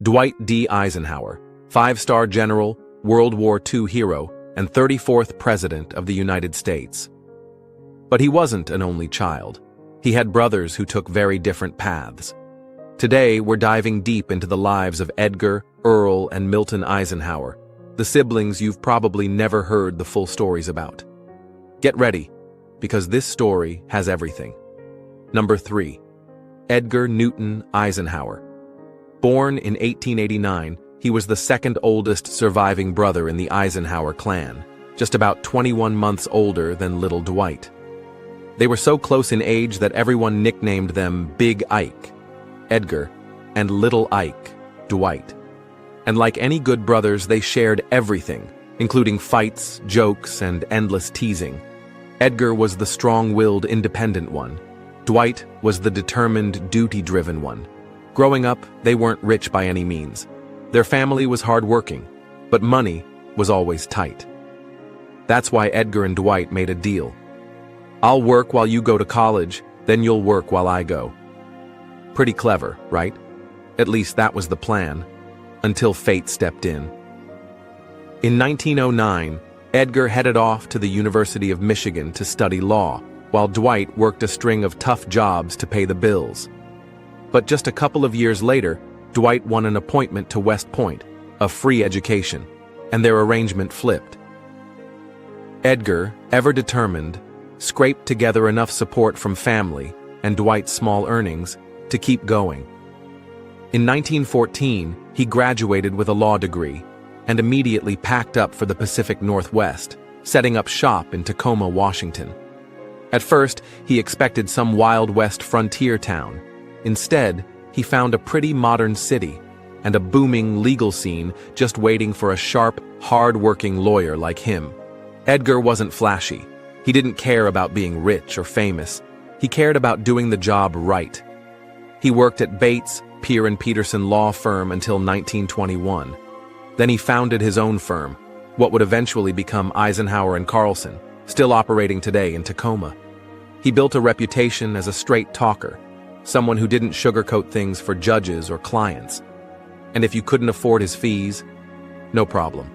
Dwight D. Eisenhower, five-star general, World War II hero, and 34th President of the United States. But he wasn't an only child. He had brothers who took very different paths. Today, we're diving deep into the lives of Edgar, Earl, and Milton Eisenhower, the siblings you've probably never heard the full stories about. Get ready, because this story has everything. Number 3. Edgar Newton Eisenhower. Born in 1889, he was the second oldest surviving brother in the Eisenhower clan, just about 21 months older than little Dwight. They were so close in age that everyone nicknamed them Big Ike, Edgar, and Little Ike, Dwight. And like any good brothers, they shared everything, including fights, jokes, and endless teasing. Edgar was the strong-willed, independent one. Dwight was the determined, duty-driven one. Growing up, they weren't rich by any means. Their family was hard-working, but money was always tight. That's why Edgar and Dwight made a deal. I'll work while you go to college, then you'll work while I go. Pretty clever, right? At least that was the plan, until fate stepped in. In 1909, Edgar headed off to the University of Michigan to study law, while Dwight worked a string of tough jobs to pay the bills. But just a couple of years later, Dwight won an appointment to West Point, a free education, and their arrangement flipped. Edgar, ever determined, scraped together enough support from family and Dwight's small earnings to keep going. In 1914, he graduated with a law degree and immediately packed up for the Pacific Northwest, setting up shop in Tacoma, Washington. At first, he expected some Wild West frontier town. Instead, he found a pretty modern city and a booming legal scene just waiting for a sharp, hard-working lawyer like him. Edgar wasn't flashy. He didn't care about being rich or famous. He cared about doing the job right. He worked at Bates, Peer & Peterson law firm until 1921. Then he founded his own firm, what would eventually become Eisenhower & Carlson, still operating today in Tacoma. He built a reputation as a straight talker, someone who didn't sugarcoat things for judges or clients. And if you couldn't afford his fees, no problem.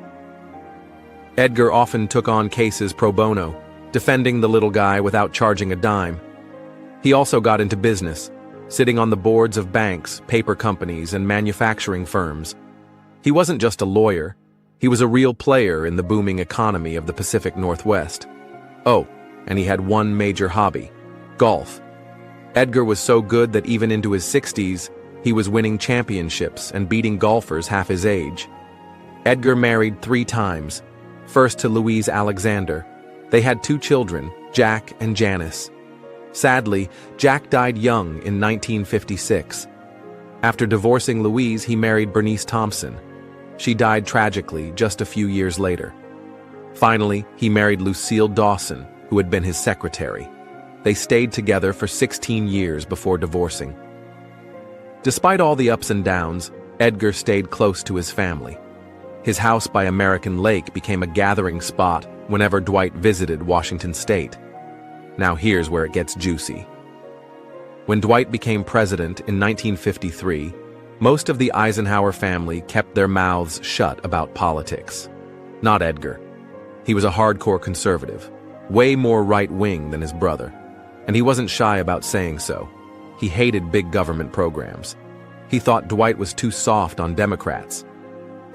Edgar often took on cases pro bono, defending the little guy without charging a dime. He also got into business, sitting on the boards of banks, paper companies, and manufacturing firms. He wasn't just a lawyer, he was a real player in the booming economy of the Pacific Northwest. Oh, and he had one major hobby: golf. Edgar was so good that even into his 60s, he was winning championships and beating golfers half his age. Edgar married 3 times, first to Louise Alexander. They had 2 children, Jack and Janice. Sadly, Jack died young in 1956. After divorcing Louise, he married Bernice Thompson. She died tragically just a few years later. Finally, he married Lucille Dawson, who had been his secretary. They stayed together for 16 years before divorcing. Despite all the ups and downs, Edgar stayed close to his family. His house by American Lake became a gathering spot whenever Dwight visited Washington State. Now here's where it gets juicy. When Dwight became president in 1953, most of the Eisenhower family kept their mouths shut about politics. Not Edgar. He was a hardcore conservative, way more right-wing than his brother. And he wasn't shy about saying so. He hated big government programs. He thought Dwight was too soft on Democrats.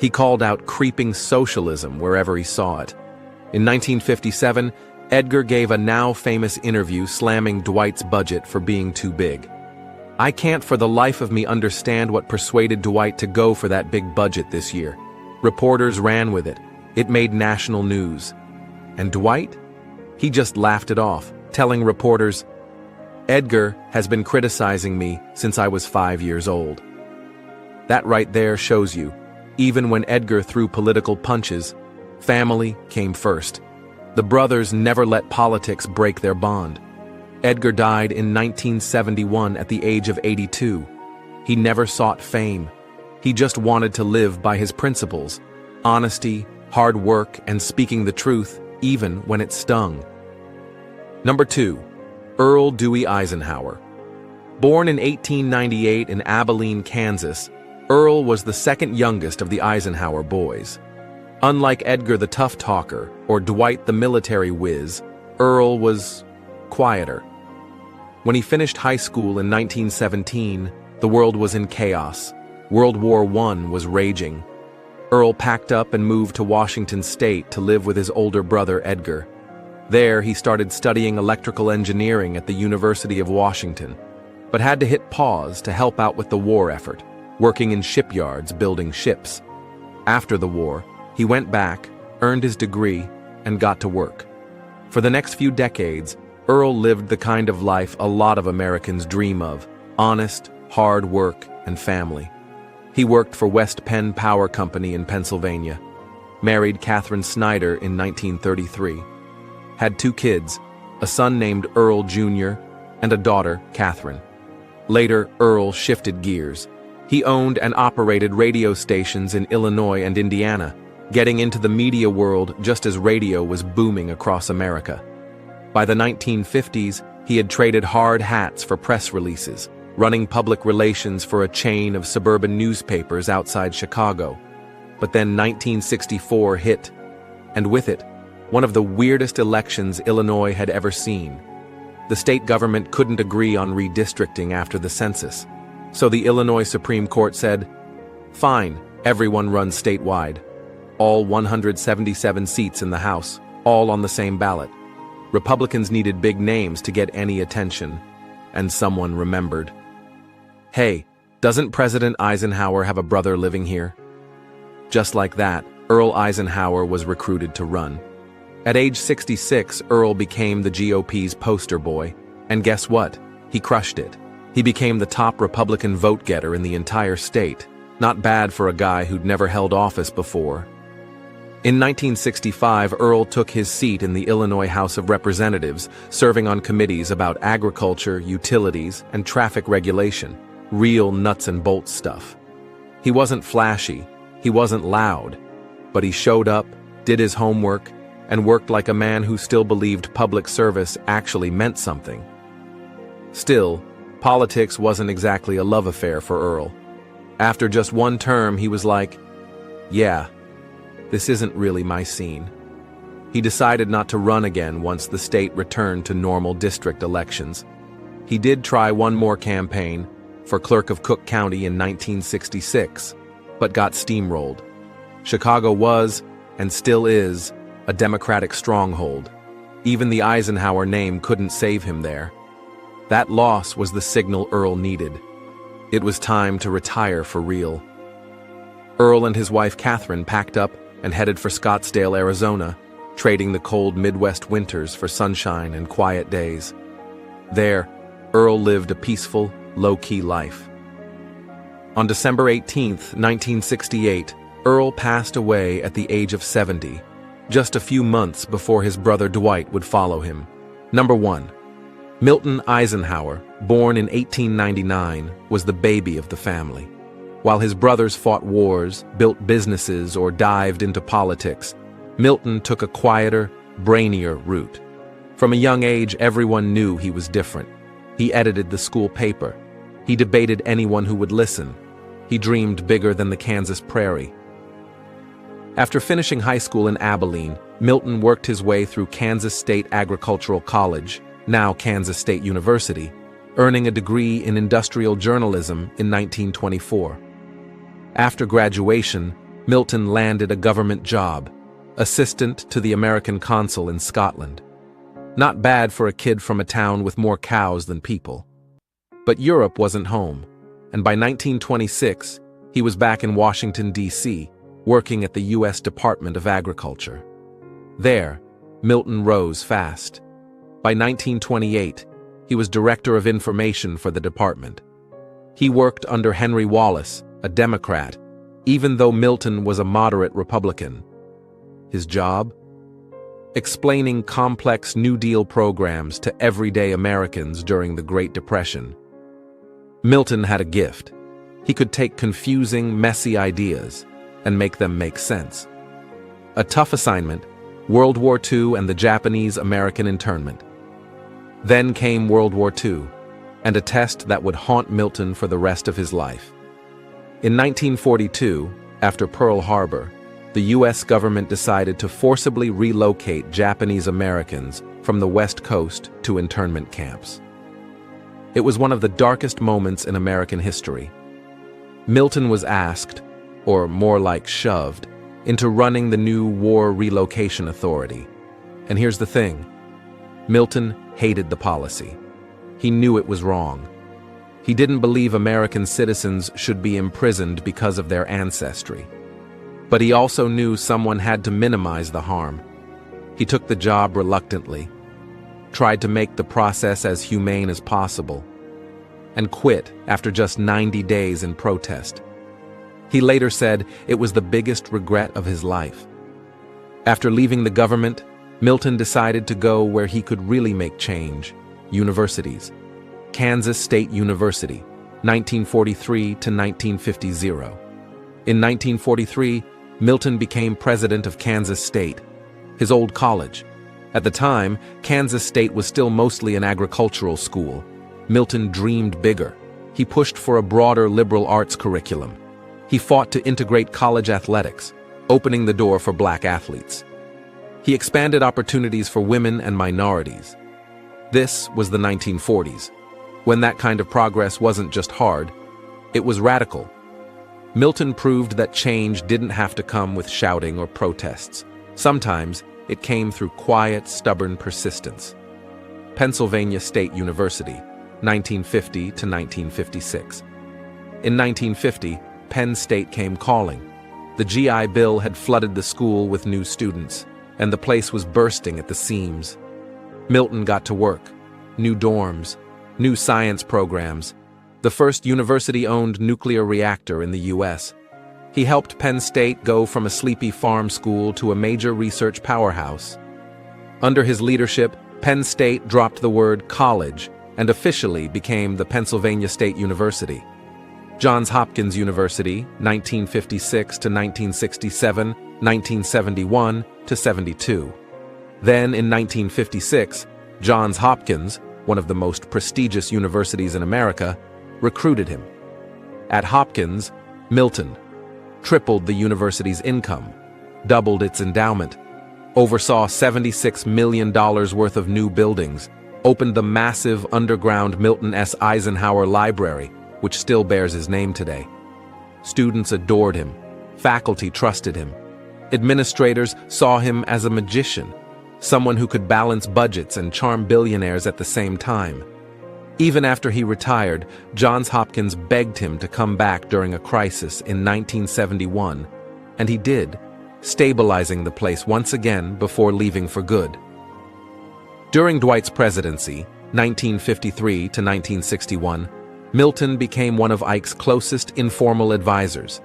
He called out creeping socialism wherever he saw it. In 1957, Edgar gave a now-famous interview slamming Dwight's budget for being too big. "I can't for the life of me understand what persuaded Dwight to go for that big budget this year. Reporters ran with it. It made national news. And Dwight? He just laughed it off, telling reporters, 'Edgar has been criticizing me since I was 5 years old.'" That right there shows you, even when Edgar threw political punches, family came first. The brothers never let politics break their bond. Edgar died in 1971 at the age of 82. He never sought fame. He just wanted to live by his principles: honesty, hard work, and speaking the truth, even when it stung. Number 2. Earl Dewey Eisenhower. Born in 1898 in Abilene, Kansas, Earl was the second youngest of the Eisenhower boys. Unlike Edgar the tough talker or Dwight the military whiz, Earl was quieter. When he finished high school in 1917, the world was in chaos. World War I was raging. Earl packed up and moved to Washington State to live with his older brother Edgar. There, he started studying electrical engineering at the University of Washington, but had to hit pause to help out with the war effort, working in shipyards building ships. After the war, he went back, earned his degree, and got to work. For the next few decades, Earl lived the kind of life a lot of Americans dream of: honest, hard work, and family. He worked for West Penn Power Company in Pennsylvania, married Catherine Snyder in 1933, had 2 kids, a son named Earl Jr. and a daughter, Catherine. Later, Earl shifted gears. He owned and operated radio stations in Illinois and Indiana, getting into the media world just as radio was booming across America. By the 1950s, he had traded hard hats for press releases, running public relations for a chain of suburban newspapers outside Chicago. But then 1964 hit, and with it, one of the weirdest elections Illinois had ever seen. The state government couldn't agree on redistricting after the census, so the Illinois Supreme Court said, "Fine, everyone runs statewide. All 177 seats in the House, all on the same ballot." Republicans needed big names to get any attention, and someone remembered. "Hey, doesn't President Eisenhower have a brother living here?" Just like that, Earl Eisenhower was recruited to run. At age 66, Earl became the GOP's poster boy, and guess what? He crushed it. He became the top Republican vote-getter in the entire state. Not bad for a guy who'd never held office before. In 1965, Earl took his seat in the Illinois House of Representatives, serving on committees about agriculture, utilities, and traffic regulation. Real nuts and bolts stuff. He wasn't flashy, he wasn't loud, but he showed up, did his homework, and worked like a man who still believed public service actually meant something. Still, politics wasn't exactly a love affair for Earl. After just one term, he was like, "Yeah, this isn't really my scene." He decided not to run again once the state returned to normal district elections. He did try one more campaign, for clerk of Cook County in 1966, but got steamrolled. Chicago was, and still is, a Democratic stronghold. Even the Eisenhower name couldn't save him there. That loss was the signal Earl needed. It was time to retire for real. Earl and his wife Catherine packed up and headed for Scottsdale, Arizona, trading the cold Midwest winters for sunshine and quiet days. There, Earl lived a peaceful, low-key life. On December 18, 1968, Earl passed away at the age of 70, just a few months before his brother Dwight would follow him. Number 1. Milton Eisenhower, born in 1899, was the baby of the family. While his brothers fought wars, built businesses, or dived into politics, Milton took a quieter, brainier route. From a young age, everyone knew he was different. He edited the school paper. He debated anyone who would listen. He dreamed bigger than the Kansas prairie. After finishing high school in Abilene, Milton worked his way through Kansas State Agricultural College, now Kansas State University, earning a degree in industrial journalism in 1924. After graduation, Milton landed a government job, assistant to the American consul in Scotland. Not bad for a kid from a town with more cows than people. But Europe wasn't home, and by 1926, he was back in Washington, D.C., working at the U.S. Department of Agriculture. There, Milton rose fast. By 1928, he was Director of Information for the department. He worked under Henry Wallace, a Democrat, even though Milton was a moderate Republican. His job? Explaining complex New Deal programs to everyday Americans during the Great Depression. Milton had a gift. He could take confusing, messy ideas and make them make sense. A tough assignment, World War II and the Japanese-American internment. Then came World War II, and a test that would haunt Milton for the rest of his life. In 1942, after Pearl Harbor, the U.S. government decided to forcibly relocate Japanese Americans from the West Coast to internment camps. It was one of the darkest moments in American history. Milton was asked, or more like shoved, into running the new War Relocation Authority. And here's the thing: Milton hated the policy. He knew it was wrong. He didn't believe American citizens should be imprisoned because of their ancestry. But he also knew someone had to minimize the harm. He took the job reluctantly, tried to make the process as humane as possible, and quit after just 90 days in protest. He later said it was the biggest regret of his life. After leaving the government, Milton decided to go where he could really make change: universities. Kansas State University, 1943 to 1950. In 1943, Milton became president of Kansas State, his old college. At the time, Kansas State was still mostly an agricultural school. Milton dreamed bigger. He pushed for a broader liberal arts curriculum. He fought to integrate college athletics, opening the door for black athletes. He expanded opportunities for women and minorities. This was the 1940s, when that kind of progress wasn't just hard, it was radical. Milton proved that change didn't have to come with shouting or protests. Sometimes it came through quiet, stubborn persistence. Pennsylvania State University, 1950 to 1956. In 1950, Penn State came calling. The GI Bill had flooded the school with new students, and the place was bursting at the seams. Milton got to work. New dorms, new science programs, the first university-owned nuclear reactor in the U.S. He helped Penn State go from a sleepy farm school to a major research powerhouse. Under his leadership, Penn State dropped the word college and officially became the Pennsylvania State University. Johns Hopkins University, 1956 to 1967, 1971 to 72. Then in 1956, Johns Hopkins, one of the most prestigious universities in America, recruited him. At Hopkins, Milton tripled the university's income, doubled its endowment, oversaw $76 million worth of new buildings, opened the massive underground Milton S. Eisenhower Library, which still bears his name today. Students adored him. Faculty trusted him. Administrators saw him as a magician, someone who could balance budgets and charm billionaires at the same time. Even after he retired, Johns Hopkins begged him to come back during a crisis in 1971, and he did, stabilizing the place once again before leaving for good. During Dwight's presidency, 1953 to 1961, Milton became one of Ike's closest informal advisors.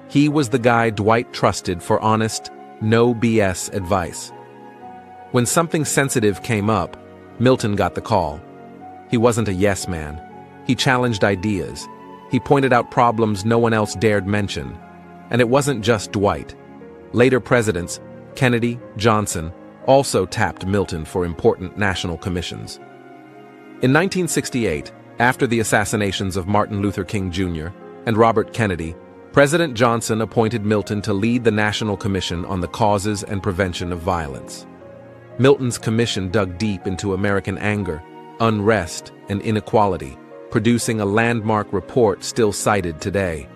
He was the guy Dwight trusted for honest, no BS advice. When something sensitive came up, Milton got the call. He wasn't a yes man. He challenged ideas. He pointed out problems no one else dared mention. And it wasn't just Dwight. Later presidents, Kennedy, Johnson, also tapped Milton for important national commissions. In 1968, after the assassinations of Martin Luther King Jr. and Robert Kennedy, President Johnson appointed Milton to lead the National Commission on the Causes and Prevention of Violence. Milton's commission dug deep into American anger, unrest, and inequality, producing a landmark report still cited today.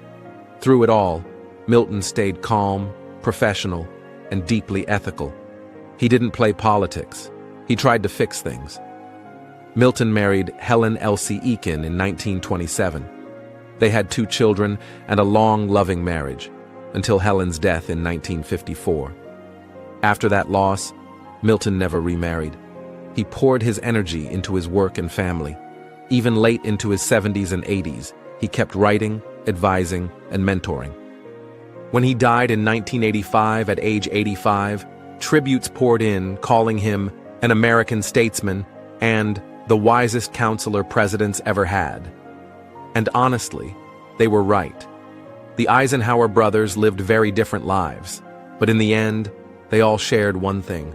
Through it all, Milton stayed calm, professional, and deeply ethical. He didn't play politics. He tried to fix things. Milton married Helen Elsie Eakin in 1927. They had 2 children and a long, loving marriage, until Helen's death in 1954. After that loss, Milton never remarried. He poured his energy into his work and family. Even late into his 70s and 80s, he kept writing, advising, and mentoring. When he died in 1985 at age 85, tributes poured in, calling him an American statesman and the wisest counselor presidents ever had. And honestly, they were right. The Eisenhower brothers lived very different lives, but in the end, they all shared one thing: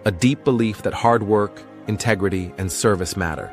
a deep belief that hard work, integrity, and service matter.